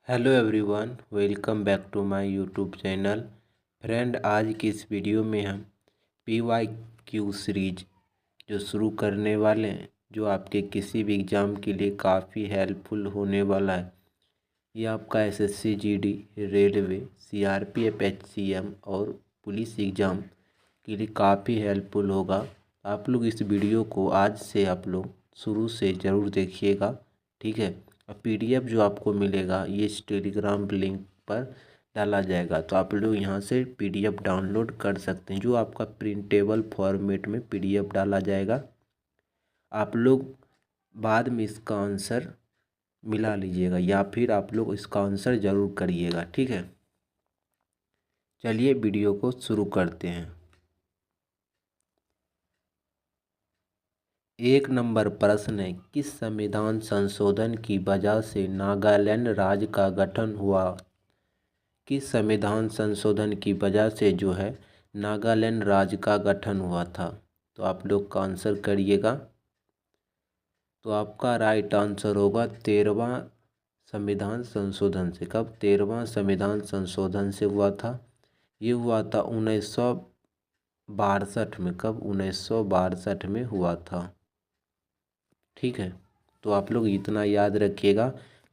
Hello everyone, welcome back to my YouTube channel. Friend, आज की इस वीडियो में हम PYQ सीरीज जो शुरू करने वाले हैं, जो आपके किसी भी एग्ज़ाम के लिए काफ़ी हेल्पफुल होने वाला है। ये आपका SSC GD, railway, CRPF, HCM और पुलिस एग्ज़ाम के लिए काफ़ी हेल्पफुल होगा। आप लोग इस वीडियो को आज से आप लोग शुरू से ज़रूर देखिएगा, ठीक है। और PDF जो आपको मिलेगा ये इस टेलीग्राम लिंक पर डाला जाएगा, तो आप लोग यहाँ से PDF डाउनलोड कर सकते हैं। जो आपका प्रिंटेबल फॉर्मेट में PDF डाला जाएगा, आप लोग बाद में इसका आंसर मिला लीजिएगा या फिर आप लोग इसका आंसर ज़रूर करिएगा, ठीक है। चलिए वीडियो को शुरू करते हैं। 1 नंबर प्रश्न है, किस संविधान संशोधन की वजह से नागालैंड राज्य का गठन हुआ? किस संविधान संशोधन की वजह से जो है नागालैंड राज्य का गठन हुआ था? तो आप लोग का आंसर करिएगा। तो आपका राइट आंसर होगा 13वां संविधान संशोधन से। कब? 13वां संविधान संशोधन से हुआ था। ये हुआ था 1962 में। कब? 1962 में हुआ था, ठीक है। तो आप लोग इतना याद रखिएगा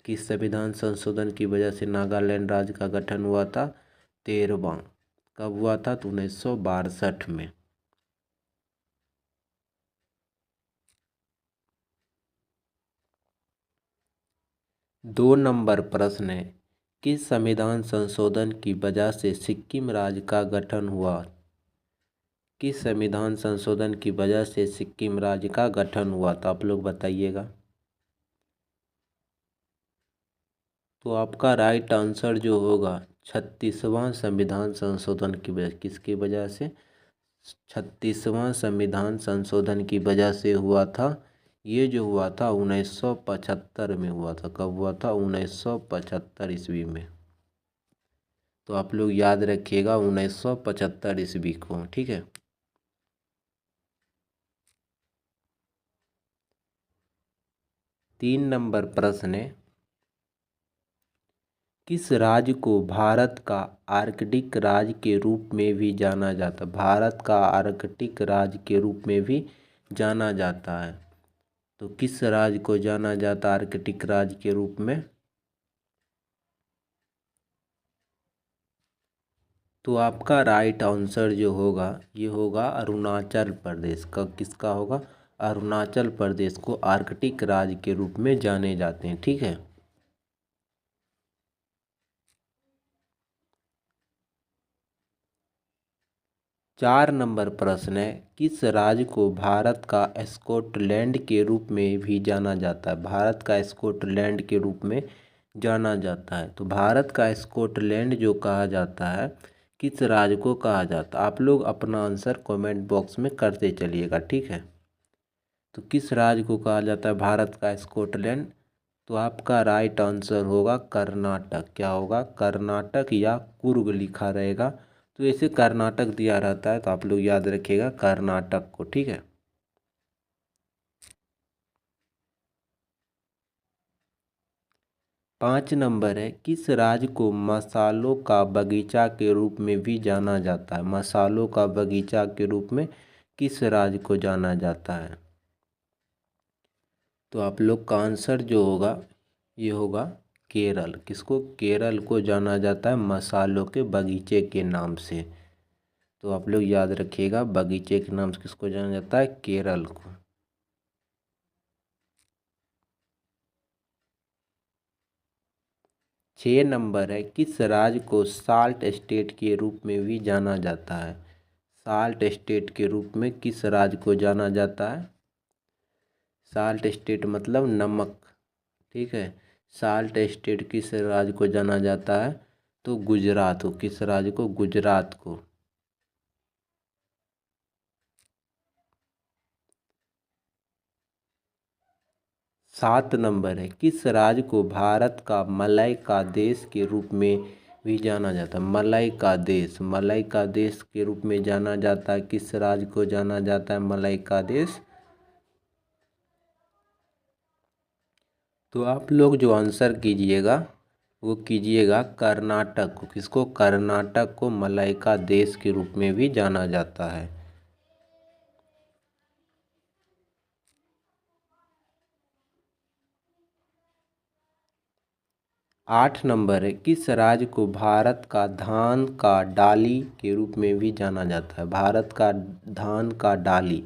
कि संविधान संशोधन की वजह से नागालैंड राज्य का गठन हुआ था 13वां। कब हुआ था? तो 1962 में। दो नंबर प्रश्न है, किस संविधान संशोधन की वजह से सिक्किम राज्य का गठन हुआ? किस संविधान संशोधन की वजह से सिक्किम राज्य का गठन हुआ? तो आप लोग बताइएगा। तो आपका राइट आंसर जो होगा 36वां संविधान संशोधन की वजह। किसकी वजह से? 36वां संविधान संशोधन की वजह से हुआ था। ये जो हुआ था 1975 में हुआ था। कब हुआ था? 1975 ईस्वी में। तो आप लोग याद रखिएगा 1975 ईस्वी को, ठीक है। तीन नंबर प्रश्न है, किस राज्य को भारत का आर्कटिक राज्य के रूप में भी जाना जाता है? भारत का आर्कटिक राज्य के रूप में भी जाना जाता है। तो किस राज्य को जाना जाता है आर्कटिक राज्य के रूप में? तो आपका राइट आंसर जो होगा ये होगा अरुणाचल प्रदेश का। किसका होगा? अरुणाचल प्रदेश को आर्कटिक राज्य के रूप में जाने जाते हैं, ठीक है। चार नंबर प्रश्न है, किस राज्य को भारत का स्कॉटलैंड के रूप में भी जाना जाता है? भारत का स्कॉटलैंड के रूप में जाना जाता है। तो भारत का स्कॉटलैंड जो कहा जाता है, किस राज्य को कहा जाता है? आप लोग अपना आंसर कमेंट बॉक्स में करते चलिएगा, ठीक है। तो किस राज्य को कहा जाता है भारत का स्कॉटलैंड? तो आपका राइट आंसर होगा कर्नाटक। क्या होगा? कर्नाटक या कुर्ग लिखा रहेगा। तो ऐसे कर्नाटक दिया रहता है, तो आप लोग याद रखिएगा कर्नाटक को, ठीक है। पाँच नंबर है, किस राज्य को मसालों का बगीचा के रूप में भी जाना जाता है? मसालों का बगीचा के रूप में किस राज्य को जाना जाता है? तो आप लोग का आंसर जो होगा ये होगा केरल। किसको? केरल को जाना जाता है मसालों के बगीचे के नाम से। तो आप लोग याद रखिएगा बगीचे के नाम से किसको जाना जाता है? केरल को। छः नंबर है, किस राज्य को साल्ट स्टेट के रूप में भी जाना जाता है? साल्ट स्टेट के रूप में किस राज्य को जाना जाता है? साल्ट स्टेट मतलब नमक, ठीक है। साल्ट स्टेट किस राज्य को जाना जाता है? तो गुजरात को। किस राज्य को? गुजरात को। सात नंबर है, किस राज्य को भारत का मलाई का देश के रूप में भी जाना जाता है? मलाई का देश, मलाई का देश के रूप में जाना जाता है। किस राज्य को जाना जाता है मलाई का देश? तो आप लोग जो आंसर कीजिएगा वो कीजिएगा कर्नाटक को। किसको? कर्नाटक को मलाई का देश के रूप में भी जाना जाता है। 8 नंबर है, किस राज्य को भारत का धान का डाली के रूप में भी जाना जाता है? भारत का धान का डाली,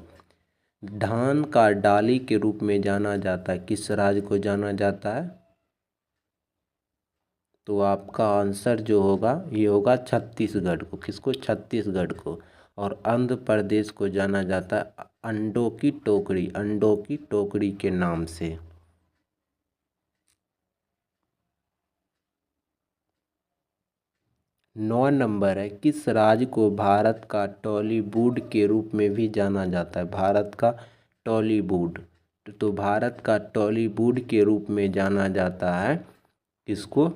धान का डाली के रूप में जाना जाता है, किस राज्य को जाना जाता है? तो आपका आंसर जो होगा ये होगा छत्तीसगढ़ को। किसको? छत्तीसगढ़ को। और आंध्र प्रदेश को जाना जाता है अंडों की टोकरी, अंडों की टोकरी के नाम से। 9 नंबर है, किस राज्य को भारत का टॉलीवुड के रूप में भी जाना जाता है? भारत का टॉलीवुड, तो भारत का टॉलीवुड के रूप में जाना जाता है किसको?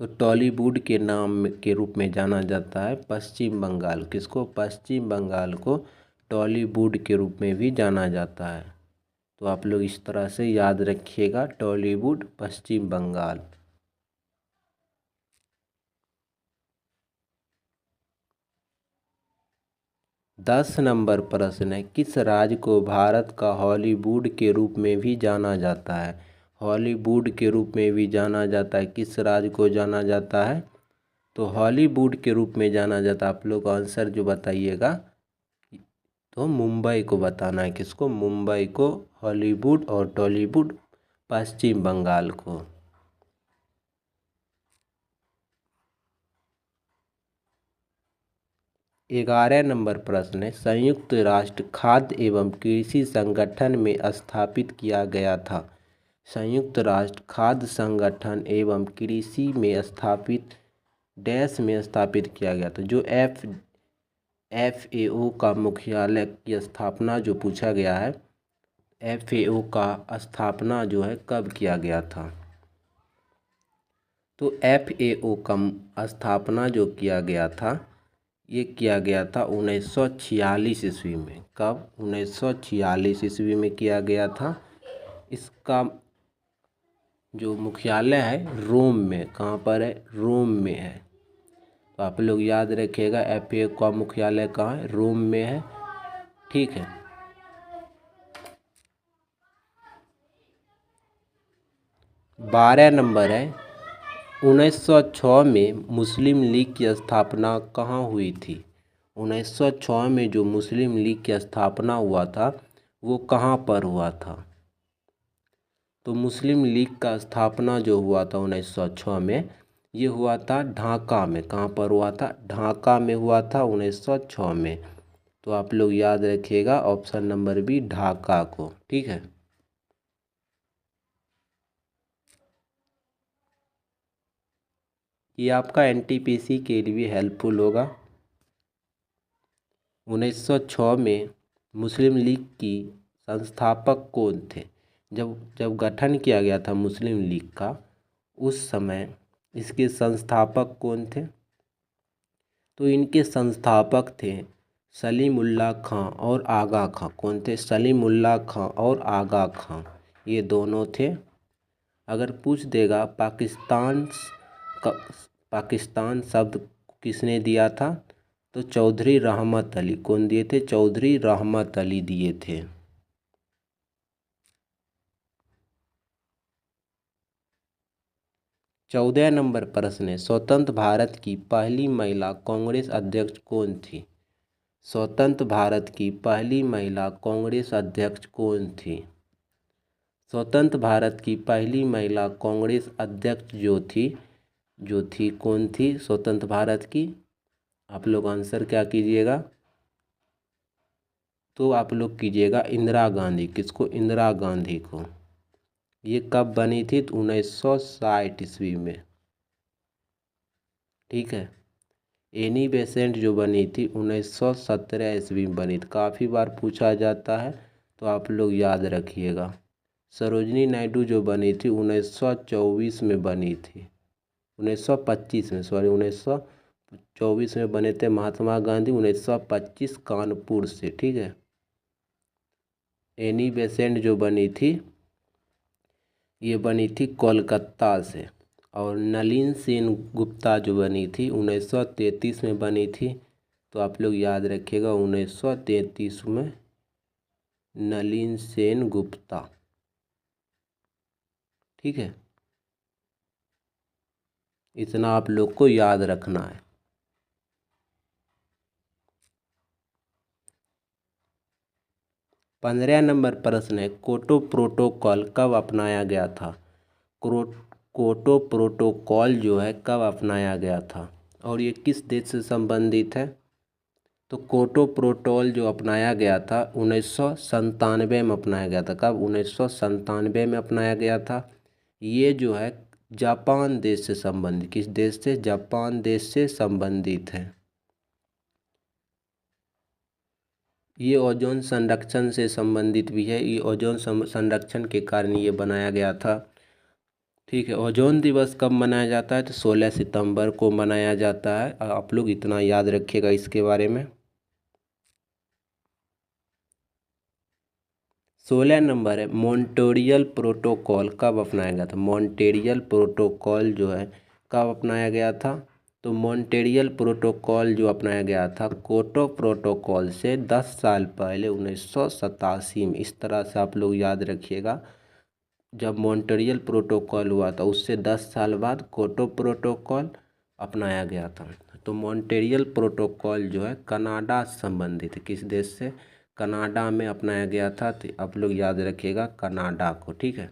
तो टॉलीवुड के नाम के रूप में जाना जाता है पश्चिम बंगाल। किसको? पश्चिम बंगाल को टॉलीवुड के रूप में भी जाना जाता है। तो आप लोग इस तरह से याद रखिएगा, टॉलीवुड पश्चिम बंगाल। 10 नंबर प्रश्न है, किस राज्य को भारत का हॉलीवुड के रूप में भी जाना जाता है? हॉलीवुड के रूप में भी जाना जाता है, किस राज्य को जाना जाता है? तो हॉलीवुड के रूप में जाना जाता है। आप लोग आंसर जो बताइएगा तो मुंबई को बताना है। किसको? मुंबई को हॉलीवुड और टॉलीवुड पश्चिम बंगाल को। 11 नंबर प्रश्न है, संयुक्त राष्ट्र खाद्य एवं कृषि संगठन में स्थापित किया गया था। संयुक्त राष्ट्र खाद्य संगठन एवं कृषि में स्थापित डैश में स्थापित किया गया था। जो FAO का मुख्यालय की स्थापना जो पूछा गया है, FAO का स्थापना जो है कब किया गया था? तो FAO का स्थापना जो किया गया था ये किया गया था 1946 ईस्वी में। कब? 1946 ईस्वी में किया गया था। इसका जो मुख्यालय है रोम में, कहाँ पर है? रोम में है। तो आप लोग याद रखिएगा FAO का मुख्यालय कहाँ है? रोम में है। ठीक है। 12 नंबर है, 1906 में मुस्लिम लीग की स्थापना कहाँ हुई थी? 1906 में जो मुस्लिम लीग की स्थापना हुआ था वो कहाँ पर हुआ था? तो मुस्लिम लीग का स्थापना जो हुआ था 1906 में, ये हुआ था ढाका में। कहाँ पर हुआ था? ढाका में हुआ था 1906 में। तो आप लोग याद रखिएगा ऑप्शन नंबर बी ढाका को। ठीक है। ये आपका NTPC के लिए हेल्पफुल होगा। 1906 में मुस्लिम लीग की संस्थापक कौन थे? जब जब गठन किया गया था मुस्लिम लीग का, उस समय इसके संस्थापक कौन थे? तो इनके संस्थापक थे सलीमुल्लाह खां और आगा खां। कौन थे? सलीमुल्लाह खां और आगा खां, ये दोनों थे। अगर पूछ देगा पाकिस्तान शब्द किसने दिया था, तो चौधरी रहमत अली। कौन दिए थे? चौधरी रहमत अली दिए थे। 14 नंबर प्रश्न है, स्वतंत्र भारत की पहली महिला कांग्रेस अध्यक्ष कौन थी? स्वतंत्र भारत की पहली महिला कांग्रेस अध्यक्ष कौन थी? स्वतंत्र भारत की पहली महिला कांग्रेस अध्यक्ष जो थी कौन थी स्वतंत्र भारत की? आप लोग आंसर क्या कीजिएगा? तो आप लोग कीजिएगा इंदिरा गांधी। किसको? इंदिरा गांधी को। ये कब बनी थी? तो 1960 ईस्वी में। ठीक है। एनी बेसेंट जो बनी थी 1917 ईस्वी में बनी थी। काफ़ी बार पूछा जाता है तो आप लोग याद रखिएगा। सरोजनी नायडू जो बनी थी 1924 में बनी थी। 1925 में, सॉरी 1924 में बने थे महात्मा गांधी। 1925 कानपुर से। ठीक है। एनी बेसेंट जो बनी थी ये बनी थी कोलकाता से। और नलिन सेन गुप्ता जो बनी थी 1933 में बनी थी। तो आप लोग याद रखिएगा 1933 में नलिन सेन गुप्ता। ठीक है, इतना आप लोग को याद रखना है। 15 नंबर प्रश्न है, क्योटो प्रोटोकॉल कब अपनाया गया था? क्योटो प्रोटोकॉल जो है कब अपनाया गया था और ये किस देश से संबंधित है? तो क्योटो प्रोटोकॉल जो अपनाया गया था 1997 में अपनाया गया था। कब? 1997 में अपनाया गया था। ये जो है जापान देश से संबंधित, किस देश से? जापान देश से संबंधित है। ये ओजोन संरक्षण से संबंधित भी है। ये ओजोन संरक्षण के कारण ये बनाया गया था। ठीक है, ओजोन दिवस कब मनाया जाता है? तो 16 सितंबर को मनाया जाता है। आप लोग इतना याद रखिएगा इसके बारे में। 16 नंबर है, मॉन्ट्रियल प्रोटोकॉल कब अपनाया गया था? मॉन्ट्रियल प्रोटोकॉल जो है कब अपनाया गया था? तो मॉन्ट्रियल प्रोटोकॉल जो अपनाया गया था क्योटो प्रोटोकॉल से 10 साल पहले 1987 में। इस तरह से आप लोग याद रखिएगा, जब मॉन्ट्रियल प्रोटोकॉल हुआ था उससे 10 साल बाद क्योटो प्रोटोकॉल अपनाया गया था। तो मॉन्ट्रियल प्रोटोकॉल जो है कनाडा से संबंधित है। किस देश से? कनाडा में अपनाया गया था। तो आप लोग याद रखिएगा कनाडा को। ठीक है,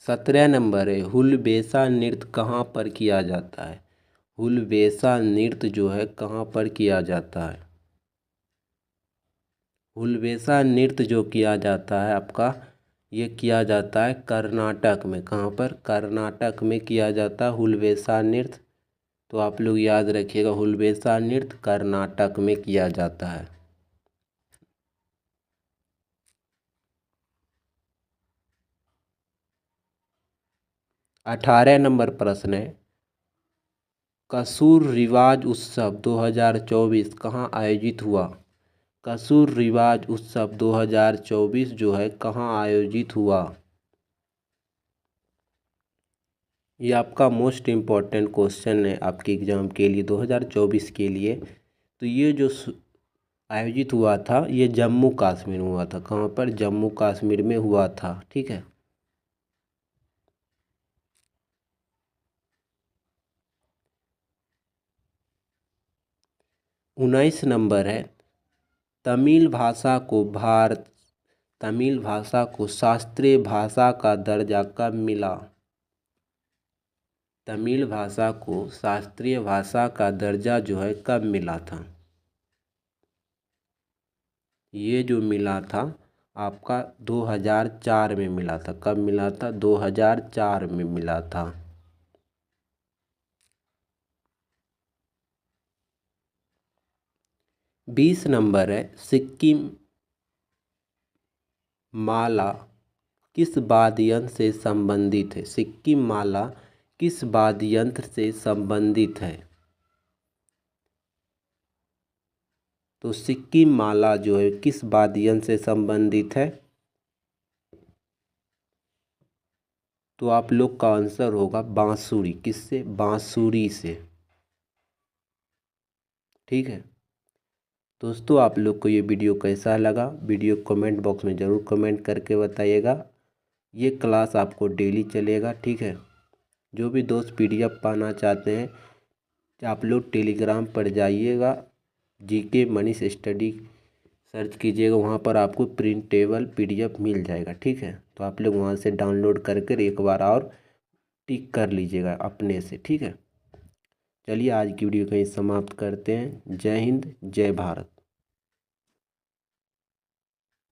सत्रह नंबर है, हुलबेसा नृत्य कहाँ पर किया जाता है? हुलबेसा नृत्य जो है कहाँ पर किया जाता है? हुलबेसा नृत्य जो किया जाता है आपका, ये किया जाता है कर्नाटक में। कहाँ पर? कर्नाटक में किया जाता है हुलबेसा नृत्य। तो आप लोग याद रखिएगा हुलबेसा नृत्य कर्नाटक में किया जाता है। 18 नंबर प्रश्न है, कसूर रिवाज उत्सव 2024 कहाँ आयोजित हुआ? कसूर रिवाज उत्सव 2024 जो है कहाँ आयोजित हुआ? ये आपका मोस्ट इम्पॉर्टेंट क्वेश्चन है आपके एग्ज़ाम के लिए 2024 के लिए। तो ये जो आयोजित हुआ था ये जम्मू कश्मीर में हुआ था। कहाँ पर? जम्मू कश्मीर में हुआ था। ठीक है, 19 नंबर है, तमिल भाषा को तमिल भाषा को शास्त्रीय भाषा का दर्जा कब मिला? तमिल भाषा को शास्त्रीय भाषा का दर्जा जो है कब मिला था? ये जो मिला था आपका 2004 में मिला था। कब मिला था? 2004 में मिला था। 20 नंबर है, सिक्किम माला किस वाद्य यंत्र से संबंधित है? सिक्किम माला किस वाद्य यंत्र से संबंधित है? तो सिक्किम माला जो है किस वाद्य यंत्र से संबंधित है? तो आप लोग का आंसर होगा बांसुरी। किससे? बांसुरी से। ठीक है दोस्तों, आप लोग को ये वीडियो कैसा लगा? वीडियो कमेंट बॉक्स में ज़रूर कमेंट करके बताइएगा। ये क्लास आपको डेली चलेगा। ठीक है, जो भी दोस्त पीडीएफ पाना चाहते हैं आप लोग टेलीग्राम पर जाइएगा, जीके मनीष स्टडी सर्च कीजिएगा, वहाँ पर आपको प्रिंटेबल पीडीएफ मिल जाएगा। ठीक है, तो आप लोग वहाँ से डाउनलोड करके एक बार और टिक कर लीजिएगा अपने से। ठीक है, चलिए आज की वीडियो कहीं समाप्त करते हैं। जय हिंद, जय भारत।